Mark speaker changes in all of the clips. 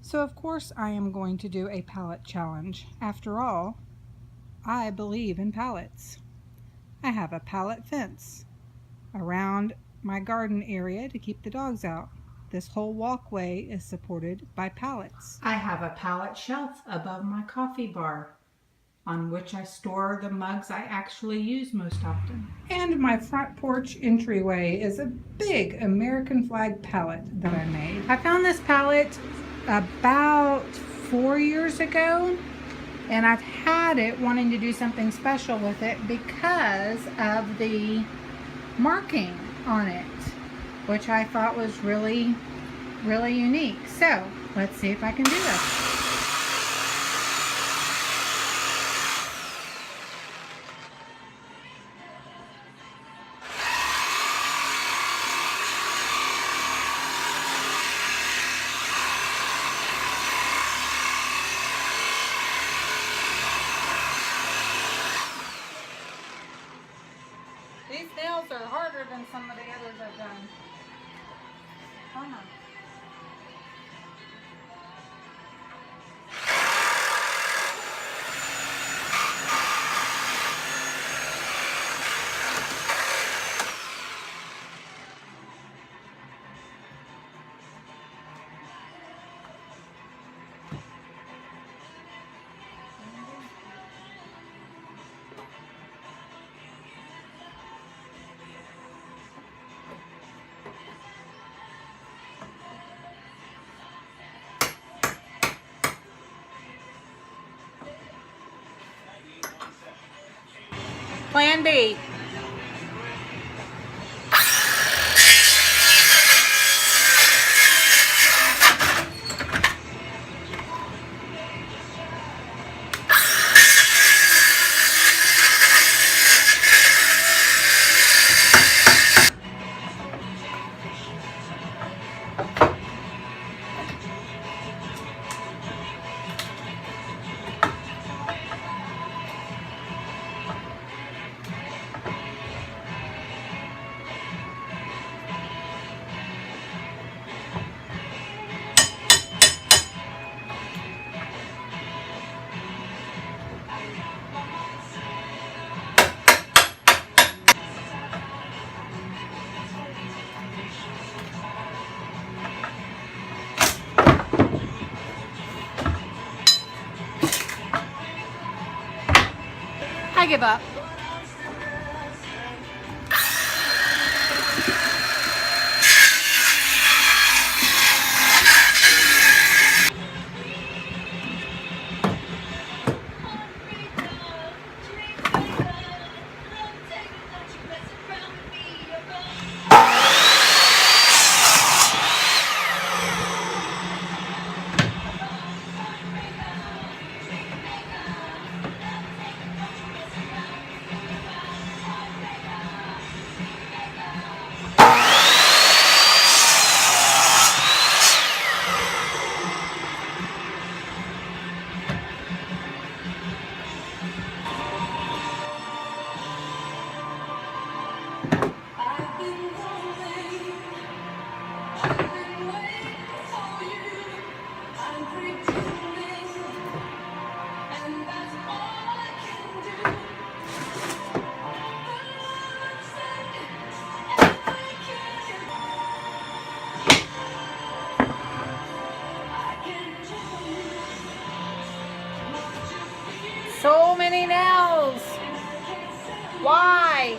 Speaker 1: So of course I am going to do a pallet challenge. After all, I believe in pallets. I have a pallet fence around my garden area to keep the dogs out. This whole walkway is supported by pallets. I have a pallet shelf above my coffee bar on which I store the mugs I actually use most often. And my front porch entryway is a big American flag pallet that I made. I found this pallet about 4 years ago, and I've had it wanting to do something special with it because of the marking on it, which I thought was really unique. So let's see if I can do this. These nails are harder than some of the others I've done. Come on. Plan B. I give up. So many nails. Why?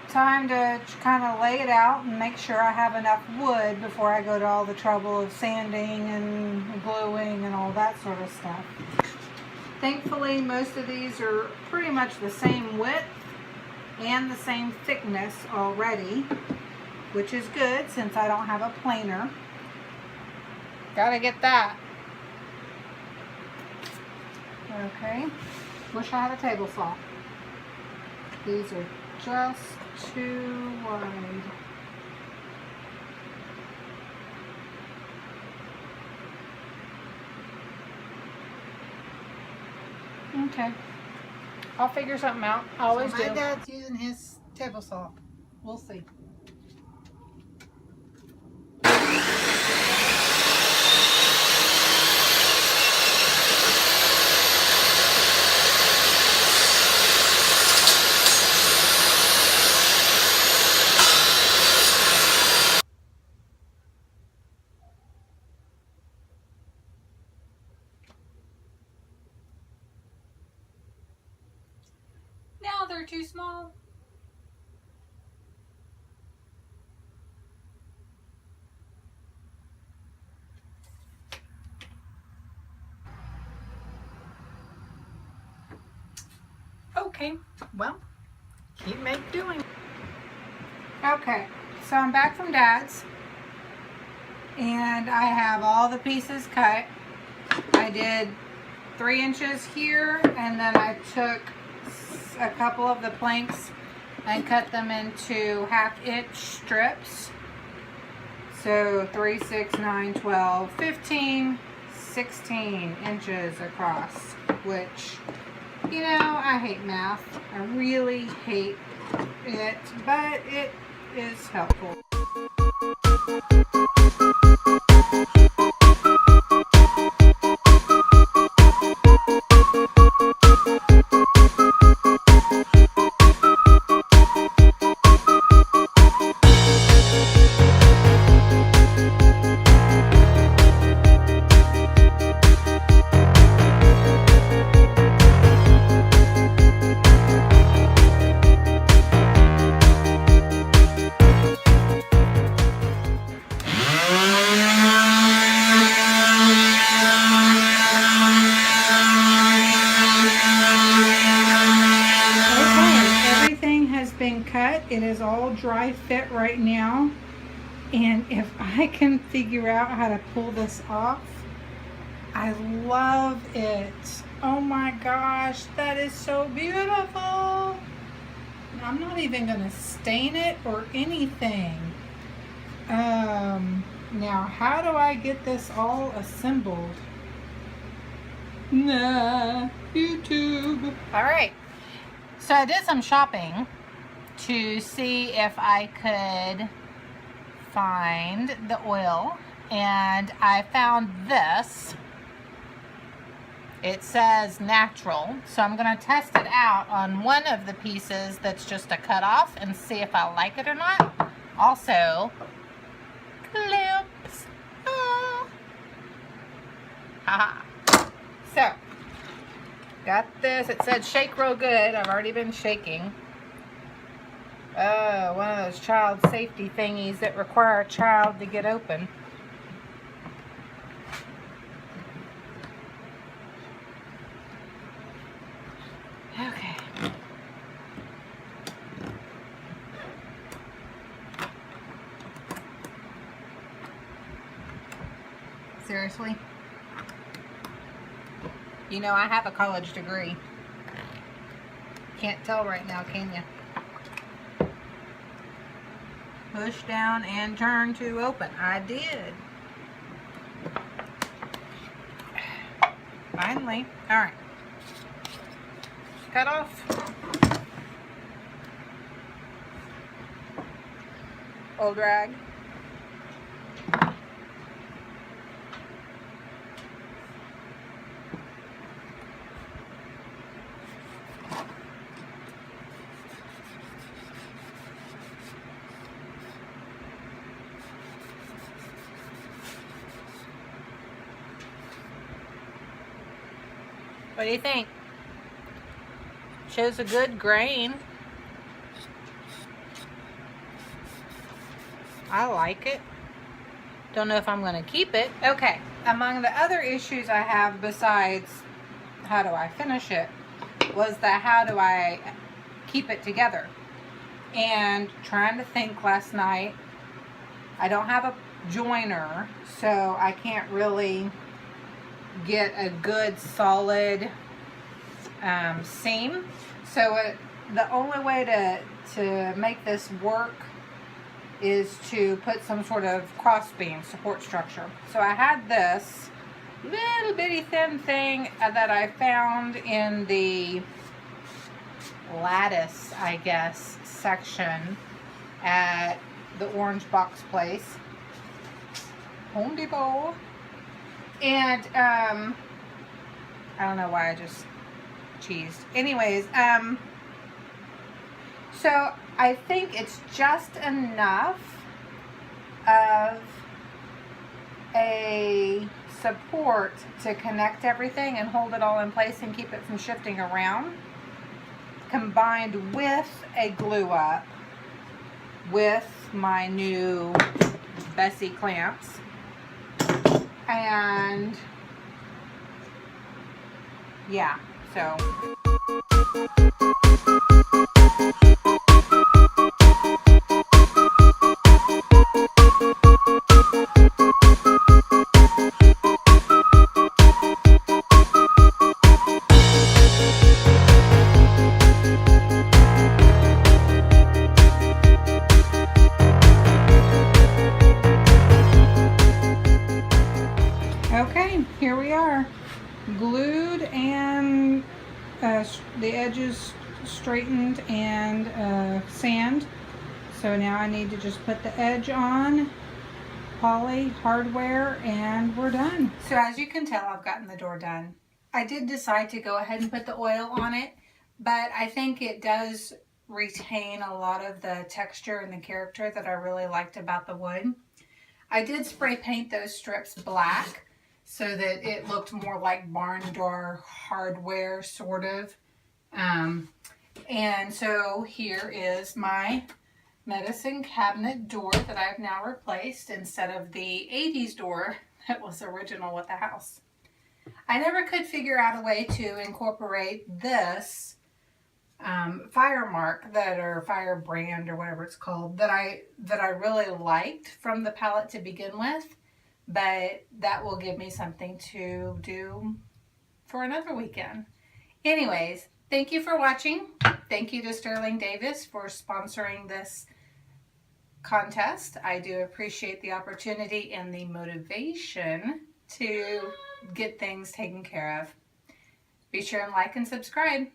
Speaker 1: Time to kind of lay it out and make sure I have enough wood before I go to all the trouble of sanding and gluing and all that sort of stuff. Thankfully, most of these are pretty much the same width and the same thickness already, which is good since I don't have a planer. Gotta get that. Okay. Wish I had a table saw. These are just too wide. Okay. I'll figure something out. I always do.
Speaker 2: My dad's using his table saw. We'll see.
Speaker 1: Now they're too small. Okay,
Speaker 2: Well, keep doing.
Speaker 1: okay, so I'm back from Dad's and I have all the pieces cut. I did 3 inches here, and then I took a couple of the planks and cut them into 1/2 inch strips. So 3, 6, 9, 12, 15, 16 inches across, which, you know, I hate math. I really hate it, but it is helpful. Cut. It is all dry fit right now, and if I can figure out how to pull this off, I love it. Oh my gosh, that is so beautiful. I'm not even gonna stain it or anything. Now how do I get this all assembled? Nah, YouTube. All right, so I did some shopping to see if I could find the oil, and I found this. It says natural, so I'm going to test it out on one of the pieces that's just a cut off and see if I like it or not. Also, clips. Haha. So, got this. It said shake real good. I've already been shaking. Oh, one of those child safety thingies that require a child to get open. Okay. Seriously? You know, I have a college degree. Can't tell right now, can you? Push down and turn to open. I did. Finally. Alright. Cut off. Old rag. What do you think? Shows a good grain. I like it. Don't know if I'm going to keep it. Okay, among the other issues I have besides how do I finish it was the how do I keep it together. And trying to think last night, I don't have a joiner, so I can't really get a good solid seam. So the only way to make this work is to put some sort of cross beam support structure. So I had this, little bitty thin thing that I found in the lattice, I guess, section at the orange box place, Home Depot. And I don't know why I just cheesed. Anyways, so I think it's just enough of a support to connect everything and hold it all in place and keep it from shifting around, combined with a glue up with my new Bessie clamps. And yeah, so okay, here we are, glued and the edges straightened and sand. So now I need to just put the edge on, poly, hardware, and we're done. So as you can tell, I've gotten the door done. I did decide to go ahead and put the oil on it, but I think it does retain a lot of the texture and the character that I really liked about the wood. I did spray paint those strips black so that it looked more like barn door hardware, sort of. And so here is my medicine cabinet door that I've now replaced instead of the 80s door that was original with the house. I never could figure out a way to incorporate this fire mark or fire brand or whatever it's called that I really liked from the palette to begin with, but that will give me something to do for another weekend. Anyways, thank you for watching. Thank you to Sterling Davis for sponsoring this contest. I do appreciate the opportunity and the motivation to get things taken care of. Be sure and like and subscribe.